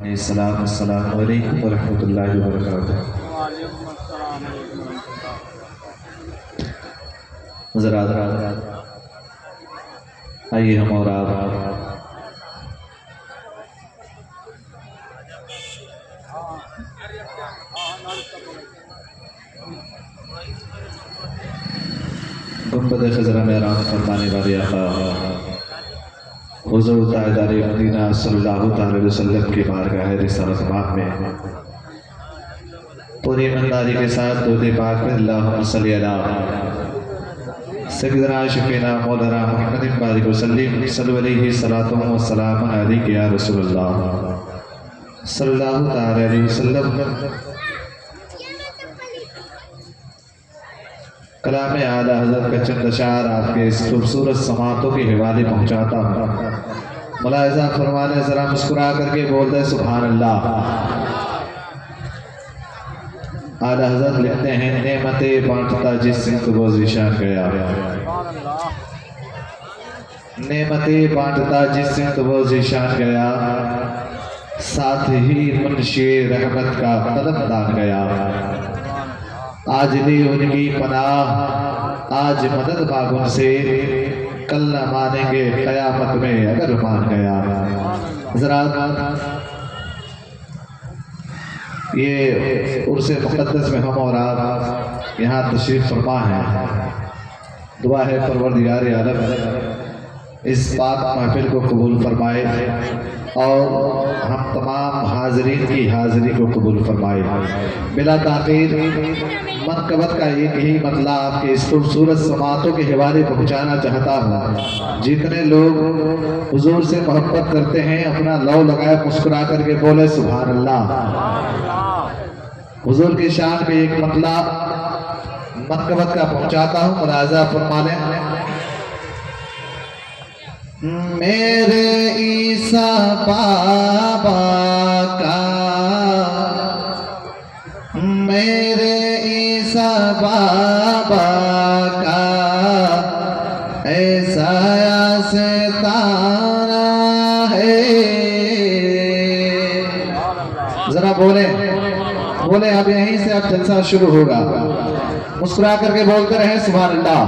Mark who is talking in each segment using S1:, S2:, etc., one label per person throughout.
S1: अस्सलामु अलैकुम वरहमतुल्लाहि वबरकातुहू। हज़रात आइए हम और आप गुंबद खज़रा में आराम फरमाने वाले आका हुज़ूर ताजदार मदीना सल्लल्लाहु अलैहि वसल्लम की बारगाह रिसालत बाग में पूरी ईमानदारी के साथ दुरूद पाक में अल्लाहुम्मा सल्ली अला सय्यिदना शफीना मौलाना मुहम्मदिन बारिक वसल्लिम सल्लल्लाहु अलैहि सलातु व सलाम अलैका या रसूलल्लाह सल्लल्लाहु अलैहि वसल्लम। कलाम आला हज़रत का चंद अशार आपके इस खूबसूरत समातों के हवाले पहुँचाता हूँ। मुलाहिज़ा फरमाने ज़रा मुस्कुरा करके बोल दे सुभान अल्लाह। आला हज़रत लिखते हैं नेमतें बांटता जिस सिमत वो ज़िशान गया, नेमतें बांटता जिस सिमत वो ज़िशान गया, साथ ही मुंशी रहमत का कदमदान गया। आज ली उनकी पनाह, आज मदद मांग से, कल न मानेंगे क़यामत में अगर मान गया। हज़रात ये उर्से मुक़द्दस में हम और आप यहाँ तशरीफ़ फरमा हैं। दुआ है परवरदिगार आलम इस पाक महफिल को कबूल फरमाए और हम तमाम हाज़रीन की हाज़िरी को कबूल फरमाए। बिला ताख़ीर मनक़बत का एक ही मतलब आपके इस खूबसूरत समातों के हवाले पहुँचाना चाहता हूँ। जितने लोग हुजूर से मोहब्बत करते हैं अपना लौ लगाए मुस्कुरा करके बोले सुभान अल्लाह। हुजूर की शान पे एक मतलब मनक़बत का पहुँचाता हूँ। मुलाज़ा फरमा लें। मेरे ईसा बाबा का, मेरे ईसा बाबा का ऐसा सितारा है। जरा बोले बोले अब यहीं से अब जलसा शुरू होगा। मुस्कुरा करके बोलते रहे सुभान अल्लाह।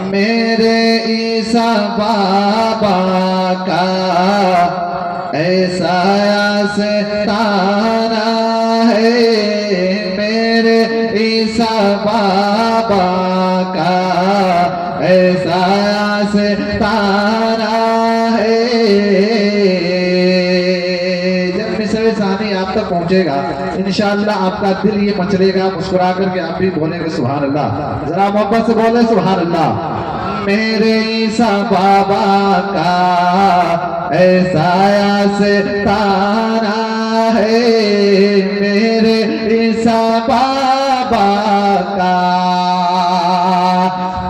S1: मेरे ईसा बाबा का ऐसा सितारा है, मेरे ईसा बाबा का ऐसा सितारा है। जब मिसरे सानी आप तक पहुंचेगा इंशाअल्लाह आपका दिल ये मचलेगा। मुस्कुरा करके आप भी बोलेंगे सुभान अल्लाह। जरा मोहब्बत से बोले सुभान अल्लाह। मेरे ईसा बाबा का ऐसा सितारा है, मेरे ईसा बाबा का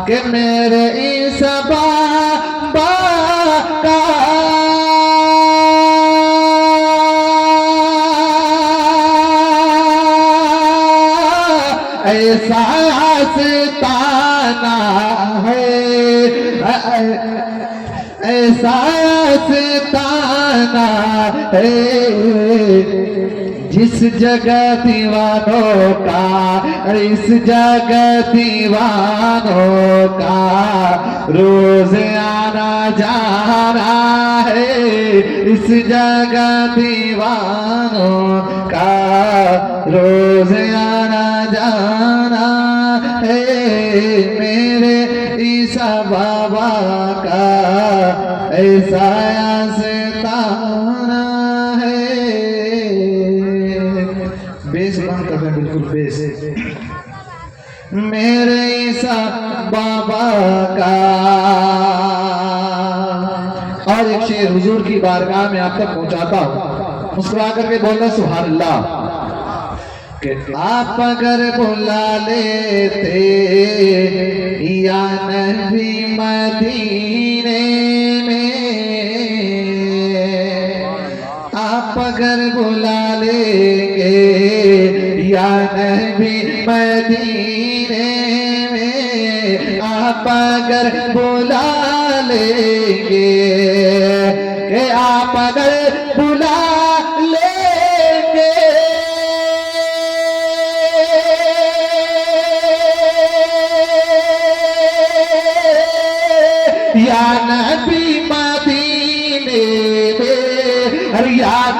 S1: कि मेरे ईसा बाबा का ऐसा सितारा है, ऐसा सितारा है जिस जगह दीवानों का, इस जगह दीवानों का रोज आना जाना है। इस जगह दीवानों का रोज आना जाना है। मेरे ईसा बाबा का ऐसा सितारा है। बेस बंद कर दें, बिल्कुल बेस। मेरे ईसा बाबा का और एक शेर हुजूर की बारगाह में आप तक पहुंचाता हूँ। मुस्कुरा करके बोलना सुभान अल्लाह। कि आप अगर बुला लेते या नबी मदीने में, आप अगर बुला लेंगे या नबी मदीने में, आप अगर बुला लेंगे, आप अगर बुला ले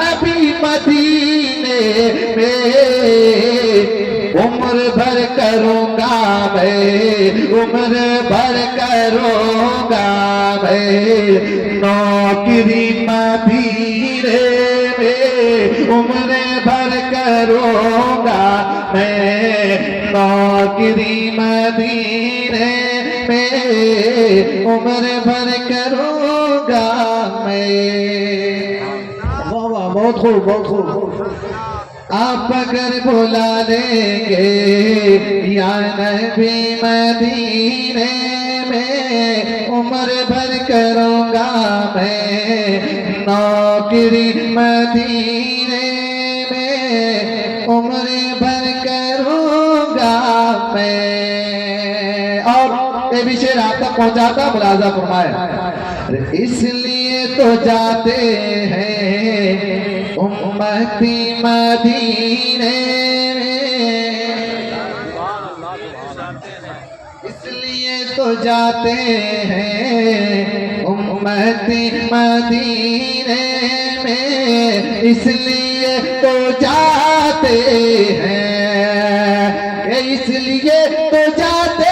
S1: नबी मदीने में उम्र भर करूँगा मैं, उम्र भर करूँगा मैं नौकरी मदीने में, उम्र भर करूँगा मैं नौकरी मदीने में, उम्र भर करूँगा मैं। वाह वाह, बहुत खूब बहुत खूब। आप अगर बुला लेंगे या नबी मदीने में, उम्र भर करूँगा मैं नौकरी मदीने में, उम्र भर करूँगा मैं। और ये भी शेर आप तक पहुँचाता मुलाजा फरमाए। इसलिए तो जाते हैं उम्मती मदीने में, इसलिए तो जाते हैं उम्मती मदीने में, इसलिए तो जाते हैं, इसलिए तो जाते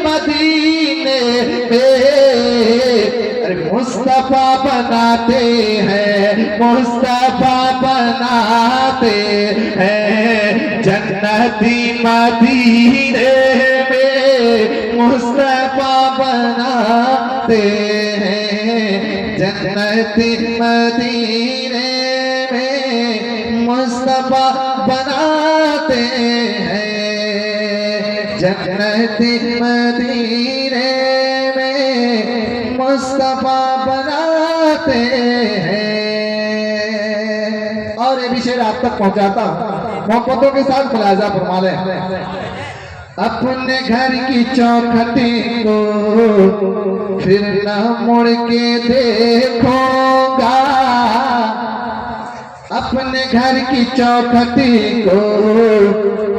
S1: मदीने में मुस्तफा बनाते हैं, मुस्तफा बनाते हैं जन्नती मदीने में, मुस्तफा बनाते हैं जन्नती मदीने में, मुस्तफा बनाते हैं जन्नती मदीने में, मुस्तफा बनाते हैं। और ये भी शेर आप तक पहुंचाता मोहब्बतों के साथ मुलाजा फरमा ले। अपने घर की चौखटी को फिर न मुड़ के देखूंगा, अपने घर की चौखटी को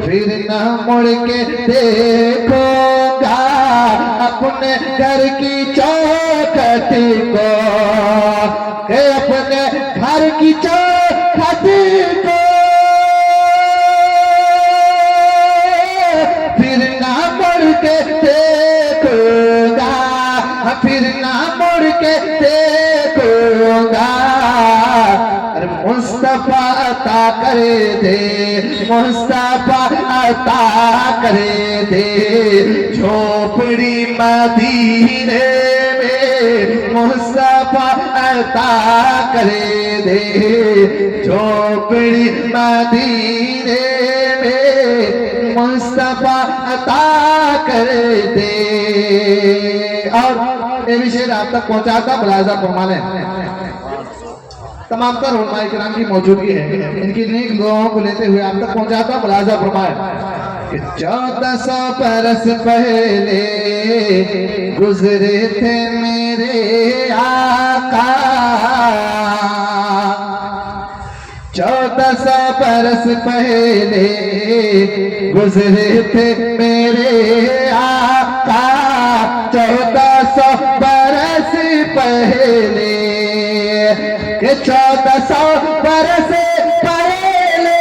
S1: फिर न मुड़ के देखूंगा, अपने घर की चौखटी को, अपने घर की चौखटी को फिर न मुड़ के देखूंगा, फिर न मुड़ के देखूंगा। मुस्तफा अता करे दे, मुस्तफा अता करे दे झोपड़ी मदीने में, मुस्तफा अता करे दे झोपड़ी मदीने में, मुस्तफा अता करे दे। और ये विषय आप तक पहुंचाता मुलाजा फरमाने। तमाम तर उलमाए किराम की मौजूदगी है, इनकी नेक दुआओं को लेते हुए आप तक पहुंचाता मुलाजा फरमाए कि 1400 बरस पहले गुजरे थे मेरे आका, 1400 बरस पहले गुजरे थे मेरे आका, 1400 बरस पहले के 1400 बरस पहले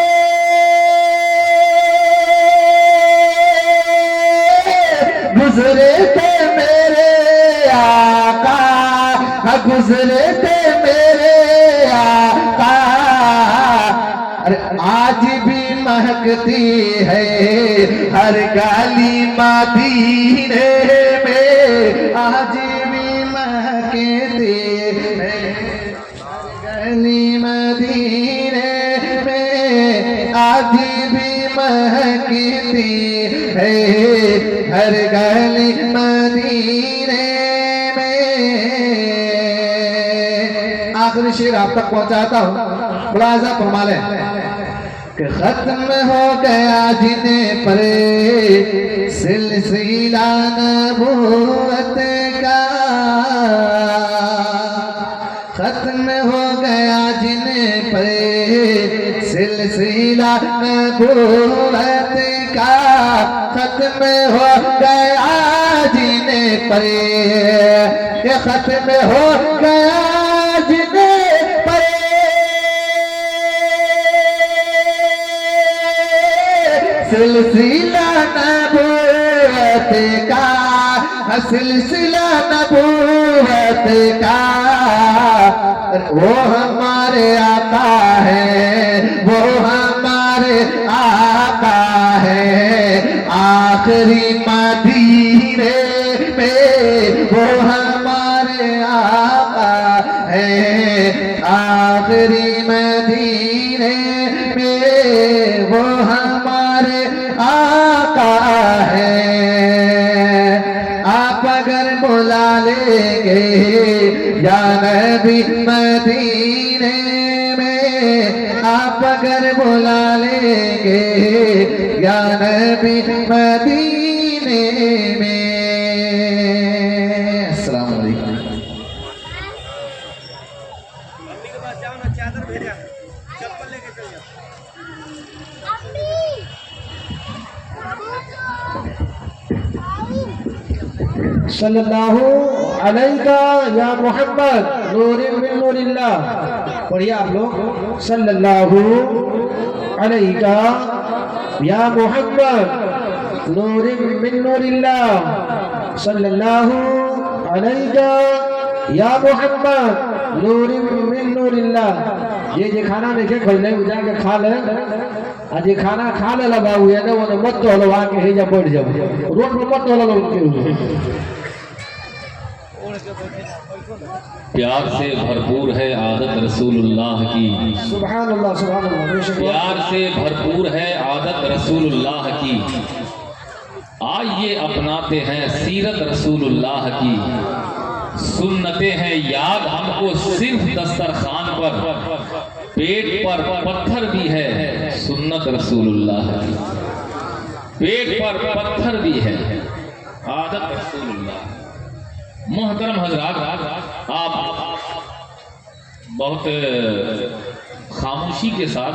S1: गुजरे थे मेरे आका, गुजरे थे मेरे आका। अरे आज भी महकती है हर गली मदीने में, आज भी महकती है गली मदीने में, आज भी महकती है हर गली मदीने में। आखिरी शेर आप तक पहुंचाता हूँ, मुलाजा फरमा लें कि खत्म हो गया जिन्हें पर सिलसिला नबूवत का, खत्म हो गया जिन्हें पर सिलसिला नबूवत का खत्म हो गया जीने पर, ये खत्म हो गया जीने पर। सिलसिला नबूवत का, सिलसिला नबूवत का, वो हमारे आका है, वो हमारे आका है। आखिरी मदीने में वो हमारे आका है, आखिरी मदीने में वो हमारे आका है। आप अगर बुला लेंगे या नबी मदीने में, आप अगर बुला लेंगे या नबी मदीने में। अस्सलाम वालेकुम।
S2: मम्मी के पास जाओ ना, चादर भेजा, चप्पल लेके चल जाओ।
S3: सल्लल्लाहु अलैका या मोहम्मद नूरिन मिन नूरिल्लाह। पढ़िए आप लोग, सल्लल्लाहु अलैका या मोहम्मद नूरिन मिन नूरिल्लाह, सल्लल्लाहु अलैका या मोहम्मद नूरिन मिन नूरिल्लाह। ये खाना देखे खोलने बुझा के खा ले, आज ये खाना खा ले ला बाबू, है ना वो मत तो हलवा के हे जा बैठ जाओ, रोड पर मत हलवा उनके।
S4: प्यार से भरपूर है आदत रसूलुल्लाह की,
S3: सुभान अल्लाह सुभान अल्लाह।
S4: प्यार से भरपूर है आदत रसूलुल्लाह की। आइए अपनाते हैं सीरत रसूलुल्लाह की। सुन्नतें हैं याद हमको सिर्फ दस्तरखान पर, पेट पर पत्थर भी है सुन्नत रसूलुल्लाह की। पेट पर पत्थर भी है आदत रसूलुल्लाह। मोहतरम हजरात, आप बहुत खामोशी के साथ,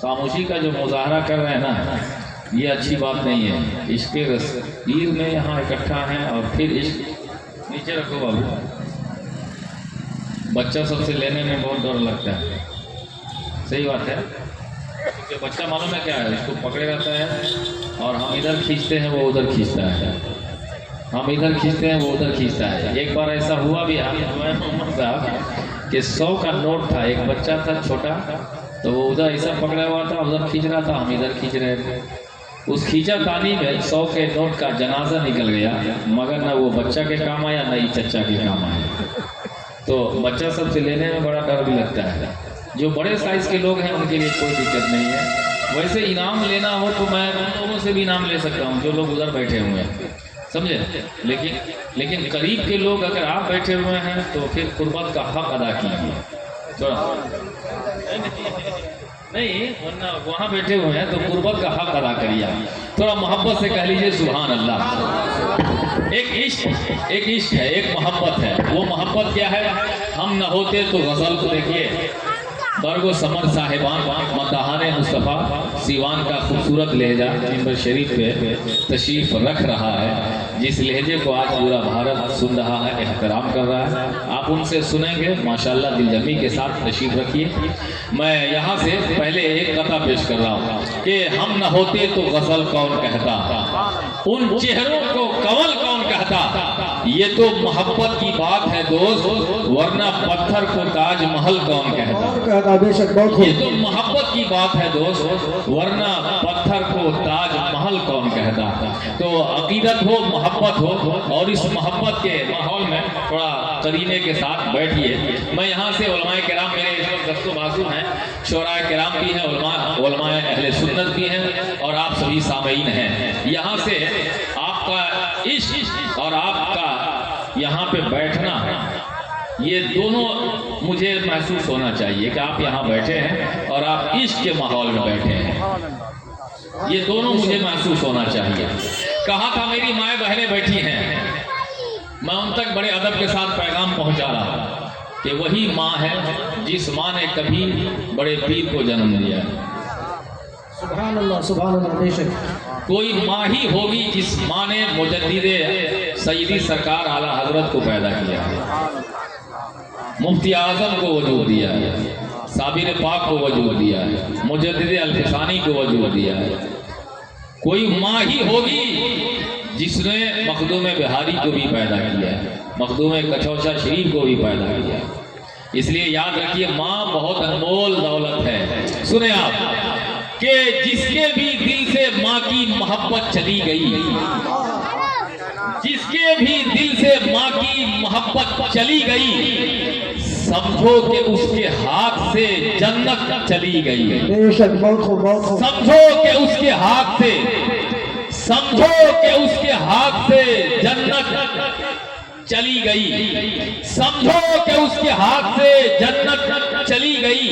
S4: खामोशी का जो मुजाहरा कर रहे हैं ना, ये अच्छी बात नहीं है। इश्क़ रसूल में यहाँ इकट्ठा हैं और फिर इश्क नीचे रखो बाबू। बच्चा सबसे लेने में बहुत डर लगता है, सही बात है, क्योंकि बच्चा मालूम है क्या है, इसको पकड़े रहता है और हम इधर खींचते हैं वो उधर खींचता है, हम इधर खींचते हैं वो उधर खींचता है। एक बार ऐसा हुआ भी साहब कि 100 का नोट था, एक बच्चा था छोटा, तो वो उधर ऐसा पकड़ा हुआ था, उधर खींच रहा था, हम इधर खींच रहे थे। उस खींचा तानी में 100 के नोट का जनाजा निकल गया, मगर ना वो बच्चा के काम आया ना ही चच्चा के काम आया। तो बच्चा सबसे लेने में बड़ा डर भी लगता है। जो बड़े साइज़ के लोग हैं उनके लिए कोई दिक्कत नहीं है। वैसे इनाम लेना हो तो मैं उन लोगों से भी इनाम ले सकता हूँ जो लोग उधर बैठे हुए हैं, समझे। लेकिन करीब के लोग अगर आप बैठे हुए हैं तो फिर कुर्बत का हक अदा कीजिए थोड़ा। नहीं वरना वहाँ बैठे हुए हैं तो कुर्बत का हक अदा करिए, थोड़ा मोहब्बत से कह लीजिए सुभान अल्लाह। एक इश्क है, एक मोहब्बत है। वो मोहब्बत क्या है? हम न होते तो गज़ल को देखिए, बरगो समर साहिबान मदहाने मुस्तफ़ा सीवान का खूबसूरत लहजा मिंबर शरीफ पे तशरीफ़ रख रहा है, जिस लहजे को आज पूरा भारत सुन रहा है, एहतराम कर रहा है। आप उनसे सुनेंगे माशाल्लाह, दिलजमी के साथ तशरीफ़ रखिए। मैं यहाँ से पहले एक कथा पेश कर रहा हूँ कि हम न होते तो गज़ल कौन कहता, उन चेहरों को कमल कौन कहता। ये तो मोहब्बत की बात है दोस्त, वरना पत्थर को ताजमहल कौन कहता।
S3: बेशक बहुत
S4: ये तो मोहब्बत की बात है दोस्त, वरना पत्थर को ताजमहल कौन कहता। तो अकीदत हो, मोहब्बत हो, और इस मोहब्बत के माहौल में थोड़ा करीने के साथ बैठिए। मैं यहाँ से उलमाए किराम, मेरे इस वक्त दस्तों बाजू हैं, शोराए किराम भी हैं, उलमाए अहले सुन्नत भी हैं, और आप सभी सामीन हैं। यहाँ से आपका इश्क और आपका यहाँ पे बैठना, ये दोनों मुझे महसूस होना चाहिए कि आप यहाँ बैठे हैं और आप इश्क के माहौल में बैठे हैं। ये दोनों मुझे महसूस होना चाहिए। कहा था मेरी माएँ बहनें बैठी हैं, मैं उन तक बड़े अदब के साथ पैगाम पहुँचा रहा कि वही माँ है जिस माँ ने कभी बड़े पीर को जन्म दिया।
S3: सुभान अल्लाह, सुभान अल्लाह, बेशक।
S4: कोई माँ ही होगी जिस माँ ने मुजद्दिदे सईदी सरकार आला हजरत को पैदा किया है, मुफ्ती आजम को वजूद दिया है, साबिर पाक को वजूद दिया है, मुजद्दिदे अल्फसानी को वजूद दिया है। कोई माँ ही होगी जिसने मखदूम बिहारी को भी पैदा किया है, मखदूम कचौचा शरीफ को भी पैदा किया है। इसलिए याद रखिए, माँ बहुत अनमोल दौलत है। सुने आप कि जिसके भी दिल से माँ की मोहब्बत चली गई, जिसके भी दिल से माँ की मोहब्बत चली गई, समझो कि उसके हाथ से जन्नत चली गई।
S3: बेशक, बहुत खूब, बहुत खूब।
S4: समझो कि उसके हाथ से, समझो कि उसके हाथ से जन्नत चली गई, समझो कि उसके हाथ से जन्नत चली गई।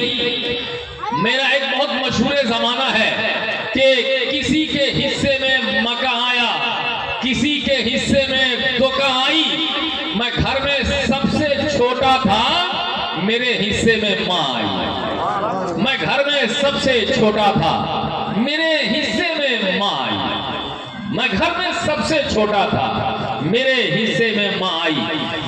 S4: मेरा एक बहुत मशहूर जमाना है कि किसी के हिस्से में मक्का आया, किसी के हिस्से में दुका आई। मैं घर में सबसे छोटा था, मेरे हिस्से में माँ आई। मैं घर में सबसे छोटा था, मेरे हिस्से में माँ आई। मैं घर में सबसे छोटा था, मेरे हिस्से में माँ आई।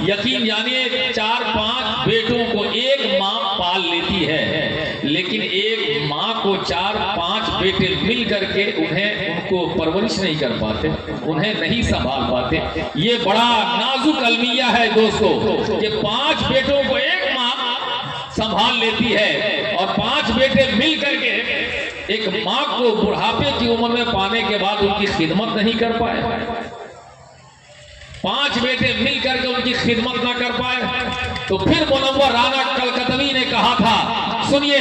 S4: यकीन जानिए, 4-5 बेटों को एक माँ पाल लेती है, लेकिन एक माँ को 4-5 बेटे मिल करके उनको परवरिश नहीं कर पाते, उन्हें नहीं संभाल पाते। ये बड़ा नाजुक अलमिया है दोस्तों कि 5 बेटों को एक माँ संभाल लेती है और 5 बेटे मिल करके एक माँ को बुढ़ापे की उम्र में पाने के बाद उनकी खिदमत नहीं कर पाए। 5 बेटे मिल करके उनकी खिदमत ना कर पाए। तो फिर मुनव्वर राना कलकतवी ने कहा था, सुनिए,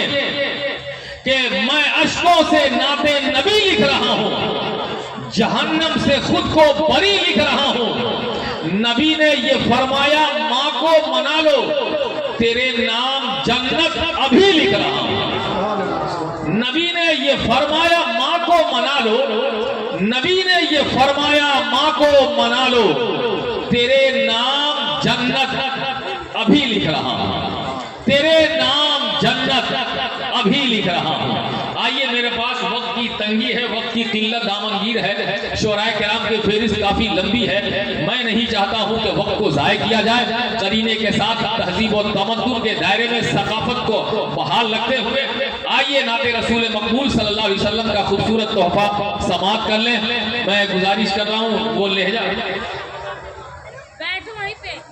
S4: कि मैं अश्कों से नाते नबी लिख रहा हूं, जहन्नम से खुद को बरी लिख रहा हूं। नबी ने ये फरमाया, माँ को मना लो, तेरे नाम जन्नत अभी लिख रहा हूं। नबी ने ये फरमाया, माँ को मना लो, नबी ने ये फरमाया, माँ को मना लो, तेरे नाम जन्नत अभी लिख रहा हूं, तेरे नाम जन्नत अभी लिख रहा हूं। आइए, मेरे पास वक्त की तंगी है, वक्त की किल्लत दामनगीर है, शोराए किराम की फेरिस्त काफी लंबी है। मैं नहीं चाहता हूं कि वक्त को जाय किया जाए। करीने के साथ तहजीब और तमद्दुन के दायरे में सकाफत को बहाल रखते हुए आइए नाते रसूल मकबूल सल्लल्लाहु अलैहि वसल्लम का खूबसूरत तोहफा समाप्त कर लें। मैं गुजारिश कर रहा हूं, वो लहजा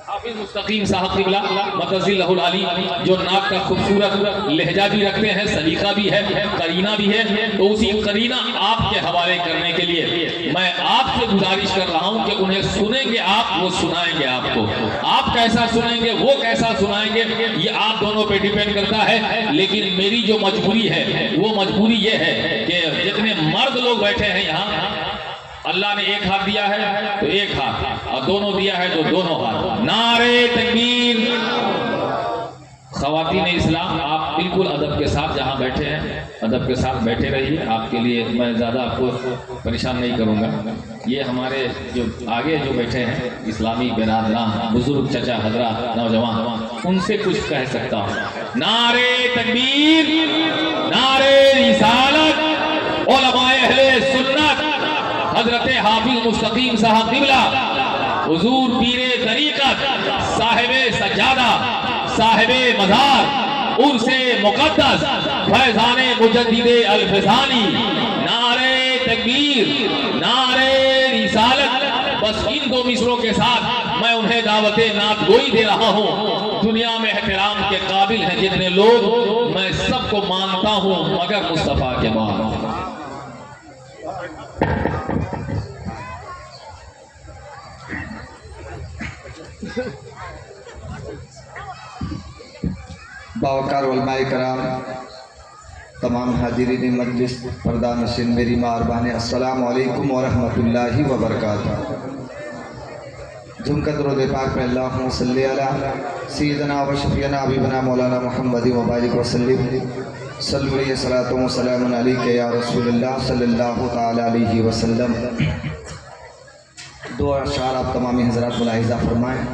S4: हाफिज मुस्तकीम साहब किबला मतज़िल्लहुल आली, जो नाक का खूबसूरत लहजा भी रखते हैं, सलीका भी है, करीना भी है, तो उसी करीना आपके हवाले करने के लिए मैं आपसे गुजारिश कर रहा हूं कि उन्हें सुनेंगे आप, वो सुनाएंगे आपको। आप कैसा सुनेंगे, वो कैसा सुनाएंगे, ये आप दोनों पे डिपेंड करता है। लेकिन मेरी जो मजबूरी है, वो मजबूरी ये है कि जितने मर्द लोग बैठे हैं यहाँ, अल्लाह ने एक हाथ दिया है तो एक हाथ, और दोनों दिया है तो दोनों हाथ। नारे तकबीर। ख़वातीन इस्लाम, आप बिल्कुल अदब के साथ जहाँ बैठे हैं, अदब के साथ बैठे रहिए। आपके लिए मैं ज़्यादा आपको परेशान नहीं करूँगा। ये हमारे जो आगे जो बैठे हैं इस्लामी बिरादरान, बुजुर्ग, चचा, हजरा, नौजवान, उनसे कुछ कह सकता हूँ। नारे तकबीर, नारे रिसालत, उलमाए अहले सुन्नत, हजरत हाफिज मुस्तकीम साहब किबला, हुजूर पीरे तरीक़त, साहिबे सज्जादा, साहिबे मज़ार, उर्से मुक़द्दस, फैज़ाने मुजद्दिदे अल-फ़सानी। नारे तकबीर, नारे रिसालत। बस इन 2 मिसरों के साथ मैं उन्हें दावते नात गोई दे रहा हूँ। दुनिया में एहतराम के काबिल हैं जितने लोग, मैं सबको मानता हूँ मगर मुस्तफ़ा के बाद।
S1: बावकार उलमाए कराम, तमाम हाजिरीन मजलिस, पर्दा नशीन, मेरी मेहरबानी, अस्सलामु अलैकुम व रहमतुल्लाहि व बरकातुहू। झुमकर दुरूद पाक में अल्लाहुम्मा सल्ली अला सय्यिदना व शफीना हबीबना मौलाना मुहम्मद व बारिक वसल्लिम। सल्लु अलैहि सलातो व सलामुन अलैका या रसूलल्लाह सल्लल्लाहु तआला अलैहि वसल्लम। 2 अशार आप तमामी हज़रात मुलाहिज़ा फरमाएं।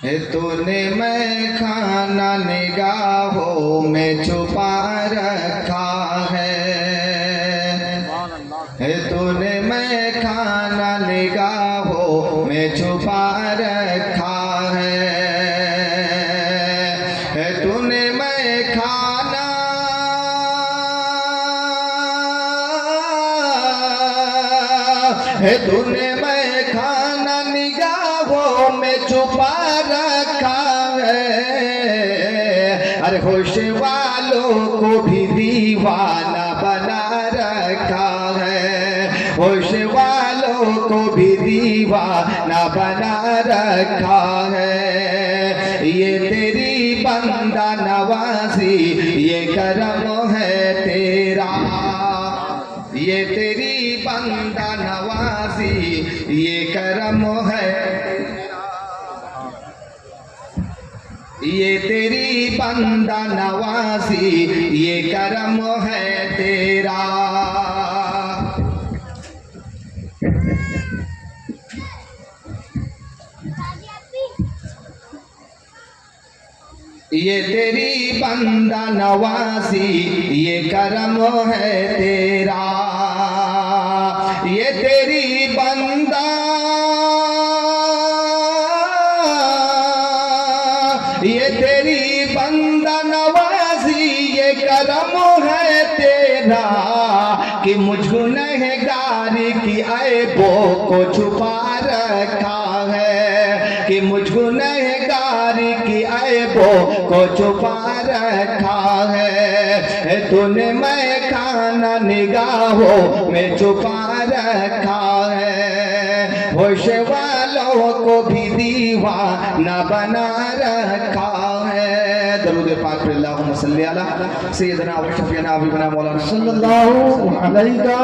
S1: है तूने मैं खाना निगाहों में छुपा रखा है तूने मैं खाना निगाहों में छुपा रखा है तूने मैं खाना है तूने मैं खाना निगाहों में छुपा रखा है। अरे होश वालों को भी दीवाना बना रखा है होश वालों को भी दीवाना बना रखा है। ये तेरी बंदा नवाजी ये करम है तेरा ये तेरी बंदा नवाजी ये करम है ये तेरी बंदा नवाजी ये करम है तेरा। ये तेरी बंदा नवाजी ये करम है तेरा ये तेरी बंदा ये तेरी बंदा नवाजी ये करम है तेरा कि मुझ गुनहगारी की ऐबों को छुपा रखा है कि मुझ गुनहगारी की ऐबों को छुपा रखा है तूने मैं खाना निगाहों में छुपा रखा है होश वालों को भी दीवाना बना रखा है। दरूद पाक पे अल्लाहुम्मा सल्ली अला सय्यदना व शफीना हबीबना मौलाना
S3: सल्लल्लाहु अलैका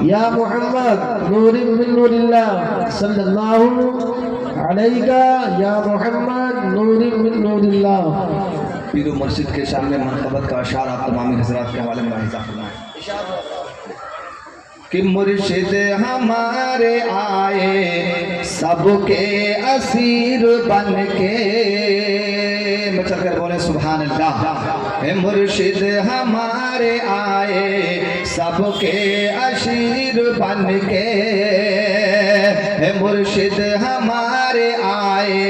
S3: या मोहम्मद नूरिन मिन नूरिल्लाह सल्लल्लाहु अलैका या मोहम्मद नूरिन मिन नूरिल्लाह।
S1: पीर मस्जिद के सामने मनक़बत का अशार आप तमाम हज़रात के हवाले में लाहिज़ा फरमाएं कि मुर्शिद हमारे आए सबके असीर बन के मैं चल कर बोले सुभान अल्लाह। हे मुर्शिद हमारे आए सबके असीर बन के हे मुर्शिद हमारे आए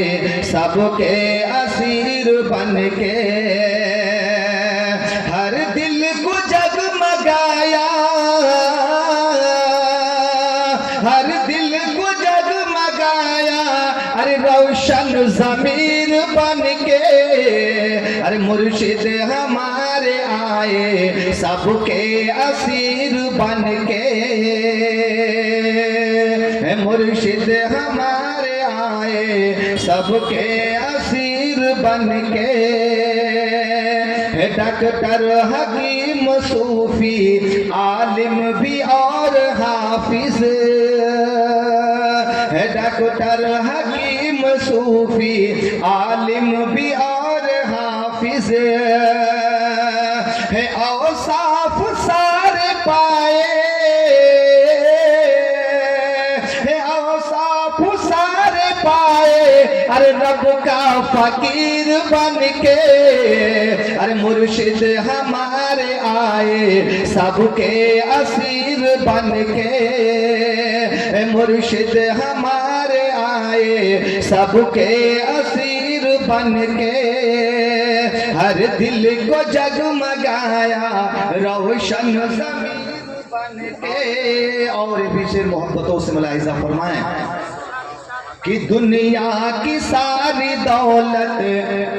S1: सबके असीर बन के हर दिल को जगमगाया हर दिल को जगमगाया अरे रोशन ज़मीर बन के अरे मुर्शिद हमारे आए सबके असीर बन के मुर्शिद हमारे आए सबके असीर बन के डॉक्टर हकीम सूफी आलिम भी और हाफिज डॉक्टर हकीम सूफी आलिम भी और हाफिज है औसाफ सारे पाए है औसाफ सारे पाए अरे रब का फकीर बन के अरे मुर्शिद हमारे आए सबके असीर बन के मुर्शिद हमारे आए सबके असीर बन के हर दिल को जगमगाया रोशन ज़मीर बन के। और भी शेर मोहब्बतों से मुलाहिज़ा फरमाएं कि दुनिया की सारी दौलत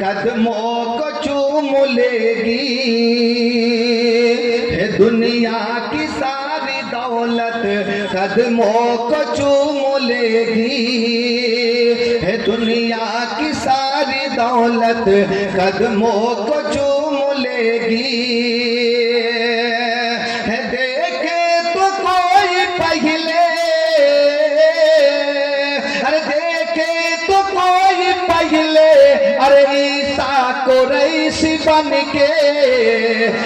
S1: कदमों को चूम लेगी दुनिया की सारी दौलत कदमों को चूम लेगी दुनिया की सारी दौलत कदमों को चूम लेगी देखे तो कोई पहले अरे देखे तो कोई पहले अरे ईसा को रईस बन के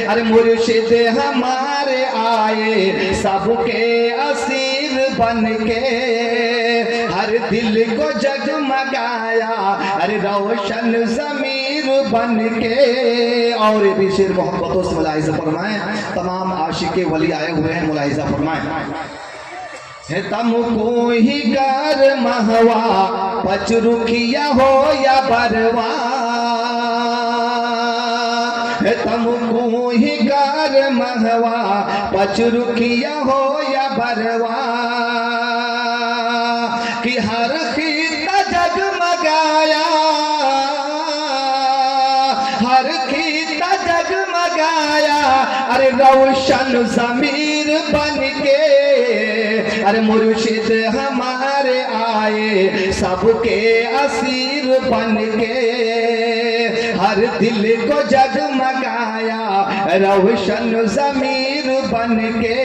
S1: अरे मुर्शिद हमारे आए सबके असीर बन के हर दिल को जगमगाया, अरे रोशन ज़मीर बन के। और ये भी शेर मोहब्बतों से मुलाहिज़ा फरमाएं, तमाम आशिक़े वली आए हुए हैं, मुलाहिज़ा फरमाएं। है तुमको ही गर महवा, पचरुखिया हो या बरवा, है तुमको ही गर महवा, पचरुखिया हो या बरवा, कि हर खिता जगमगाया, हर खिता जगमगाया, अरे रोशन ज़मीर बन के। अरे मुर्शिद हमारे आए सबके असीर बन के, हर दिल को जगमगाया, रोशन ज़मीर बन के।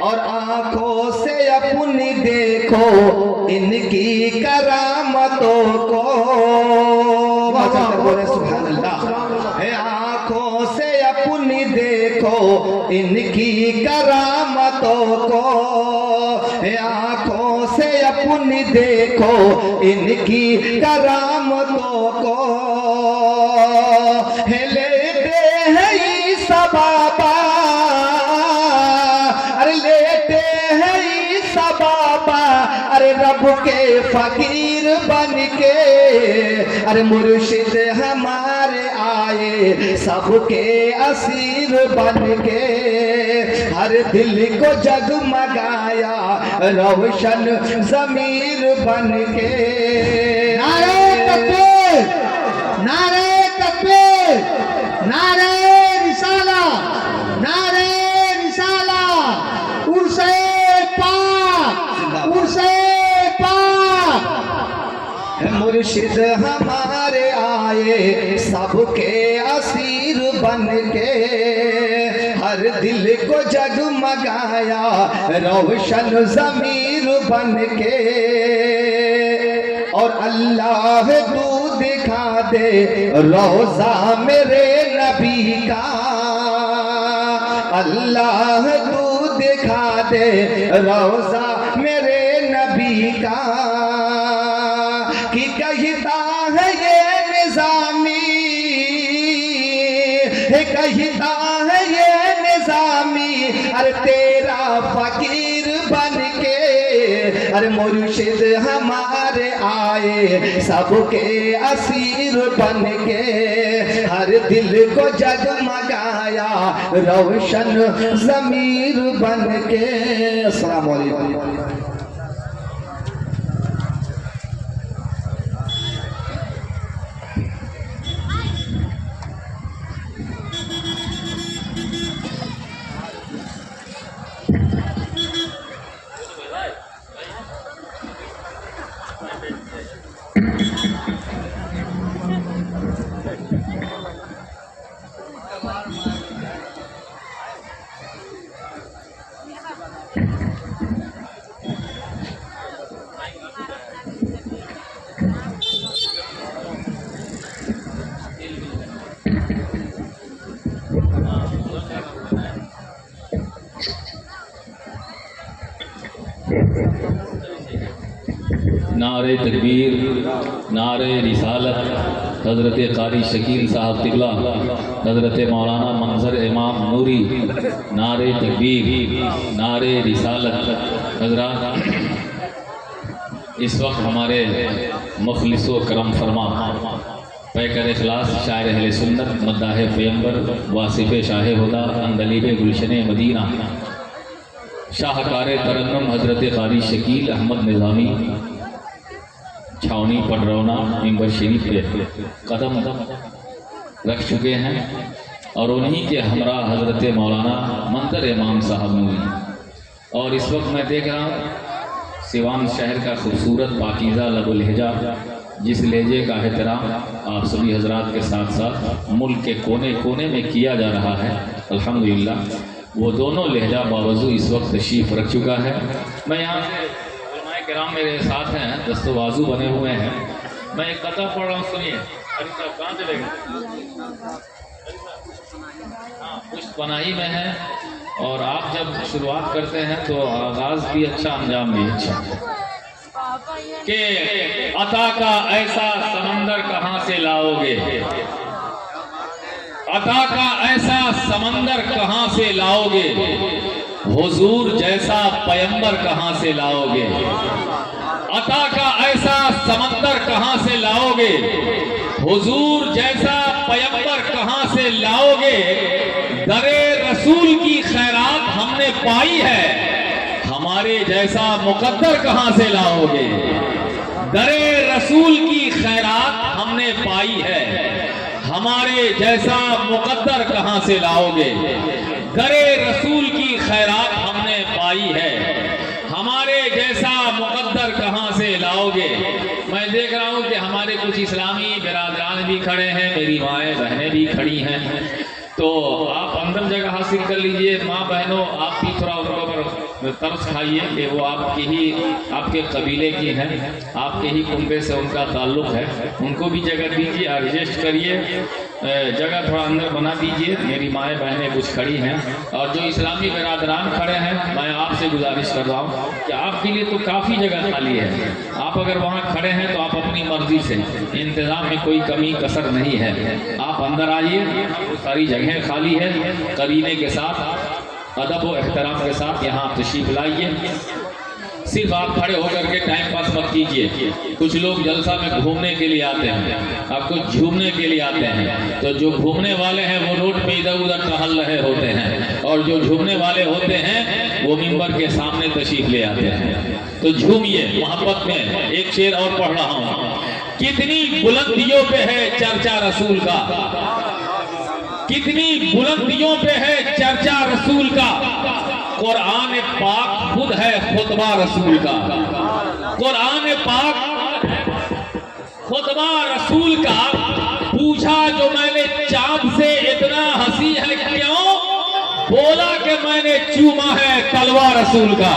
S1: और आंखों से अपनी देखो इनकी करामतों को, बोले सुभान अल्लाह। है आंखों से अपनी देखो इनकी करामतों को, है आंखों से अपनी देखो इनकी करामतों को। है लेते हैं ईसा बाबा, अरे लेते हैं ईसा बाबा, अरे रब के फकीर बन के। अरे मुर्शिद हमारे आए सबके असीर बन के, हर दिल को जगमगाया, रोशन ज़मीर बन के।
S3: नारे तकबीर, नारे तकबीर, नारे रिसाला, नारे रिसाला, उर्से पाक, उर्से पाक।
S1: मुर्शिद हमारे आए सबके असीर बन के, हर दिल को जगमगाया, रोशन ज़मीर बन के। और अल्लाह तू दिखा दे रोज़ा मेरे नबी का, अल्लाह तू दिखा दे रोज़ा मेरे नबी का, कि कहता है ये निज़ामी, कहता है ये निज़ामी, अरे तेरा फकीर बन के। अरे मुर्शिद हमारे आए सबके असीर बन के, हर दिल को जगमगाया, रोशन ज़मीर बन के। अस्सलाम वालेकुम।
S4: नारे तकबीर, नारे रिसालत, हज़रत क़ारी शकील साहब तिगला, हज़रत मौलाना मंजर इमाम नूरी, नारे तकबीर, नारे रिसालत। हज़रात, इस वक्त हमारे मुखलिस व करम फरमा पैकर इखलास शायर अहले सुन्नत मद्दाह पैगंबर वासिफ़ शाह हुदा अंदलीब गुलशन मदीना शाहकार तरन्नुम हज़रत क़ारी शकील अहमद निज़ामी छावनी पडरौना मिंबर शरीफ पे कदम रख चुके हैं, और उन्हीं के हमरा हज़रत मौलाना मंजर इमाम साहब नूरी। और इस वक्त मैं देख रहा हूँ सिवान शहर का खूबसूरत पाकीज़ा लबुल लहजा, जिस लहजे का एहतराम आप सभी हजरात के साथ साथ मुल्क के कोने कोने में किया जा रहा है, अल्हम्दुलिल्लाह, वो दोनों लहजा बावजू इस वक्त तशरीफ़ रख चुका है। मैं यहाँ उलमाए किराम मेरे साथ हैं, दस्तवाजू बने हुए हैं। मैं एक कथा पढ़ रहा हूँ, सुनिए। अरे साहब कहाँ चलेगा? हाँ, पुष्ट पनाही में है, और आप जब शुरुआत करते हैं तो आगाज़ भी अच्छा, अंजाम भी अच्छा। कि अता का ऐसा समंदर कहां से लाओगे, अता का ऐसा समंदर कहां से लाओगे, हुजूर जैसा पैगंबर कहां से लाओगे, अता का ऐसा समंदर कहां से लाओगे, हुजूर जैसा पैगंबर कहां से लाओगे, दरे रसूल की खैरात हमने पाई है, हमारे जैसा मुकद्दर कहां से लाओगे, दरे रसूल की खैरात हमने पाई है, हमारे जैसा मुकद्दर कहां से लाओगे, दरे रसूल की खैरात हमने पाई है, हमारे जैसा मुकद्दर कहां से लाओगे। मैं देख रहा हूं कि हमारे कुछ इस्लामी बिरादरान भी खड़े हैं, मेरी माएँ बहनें भी खड़ी हैं, तो आप अंदर जगह हासिल कर लीजिए। माँ बहनों, आप भी थोड़ा उनके ऊपर तरस खाइए कि वो आपके कबीले की हैं, आपके ही कुंबे से उनका ताल्लुक़ है, उनको भी जगह दीजिए, एडजस्ट करिए, जगह थोड़ा अंदर बना दीजिए। मेरी माएँ बहनें कुछ खड़ी हैं और जो इस्लामी बिरादरान खड़े हैं, मैं आपसे गुजारिश कर रहा हूँ कि आपके लिए तो काफ़ी जगह खाली है, आप अगर वहाँ खड़े हैं तो आप अपनी मर्जी से, इंतज़ाम में कोई कमी कसर नहीं है, आप अंदर आइए, सारी जगह खाली है, करीने के साथ, अदब और एहतराम के साथ यहाँ तशरीफ लाइए। सिर्फ आप खड़े होकर के टाइम पास मत कीजिए। कुछ लोग जलसा में घूमने के लिए आते हैं, आपको झूमने के लिए आते हैं, तो जो घूमने वाले हैं वो रोड पे इधर उधर टहल रहे होते हैं, और जो झूमने वाले होते हैं वो मिंबर के सामने तशरीफ ले आते हैं। तो झूमिए मोहब्बत में। एक शेर और पढ़ रहा हूँ, कितनी बुलंदियों पे है चर्चा रसूल का, कितनी बुलंदियों पे है चर्चा रसूल का, कुरान पाक खुद है खुतबा रसूल का, कुरान पाक खुतबा रसूल का। पूछा जो मैंने चांद से इतना हंसी है क्यों, बोला कि मैंने चूमा है तलवा रसूल का।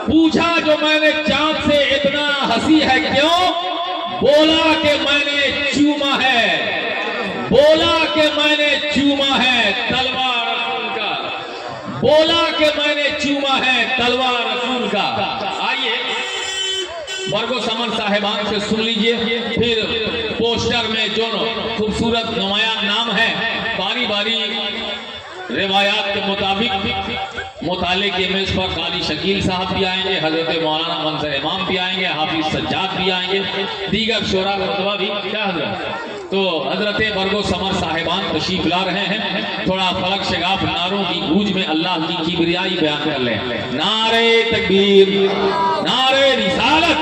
S4: पूछा जो मैंने चांद से इतना हंसी है क्यों, बोला कि मैंने चूमा है, बोला कि मैंने चूमा है तलवार रसूल का, बोला कि मैंने चूमा है तलवार रसूल का। आइए वर्गो समन साहिबान से सुन लीजिए, फिर पोस्टर में जो खूबसूरत नुमाया नाम है, बारी बारी रिवायात के मुताबिक मुताले के मेज पर काली शकील साहब भी आएंगे, हजरत मौलाना मंजर इमाम भी आएंगे, हाफिज सज्जाद भी आएंगे, दीगर शोरा खुतबा भी। क्या हजरत, तो हजरत बरगो समर साहिबान तशरीफ ला रहे हैं। थोड़ा फलक शगाफ नारों की गूंज में अल्लाह की किबरियाई बयान कर ले। नारे तकबीर, नारे रिसालत,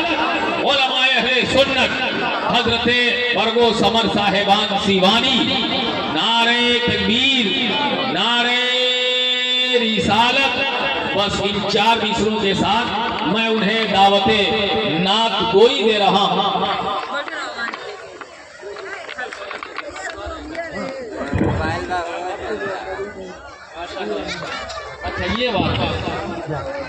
S4: उलमाए अहले सुन्नत, हजरत बरगो समर साहिबान सीवानी, नारे तकबीर, नारे रिसालत। बस इन 4 मिसरों के साथ मैं उन्हें दावते नात गोई दे रहा हूं। अच्छा ये बात है।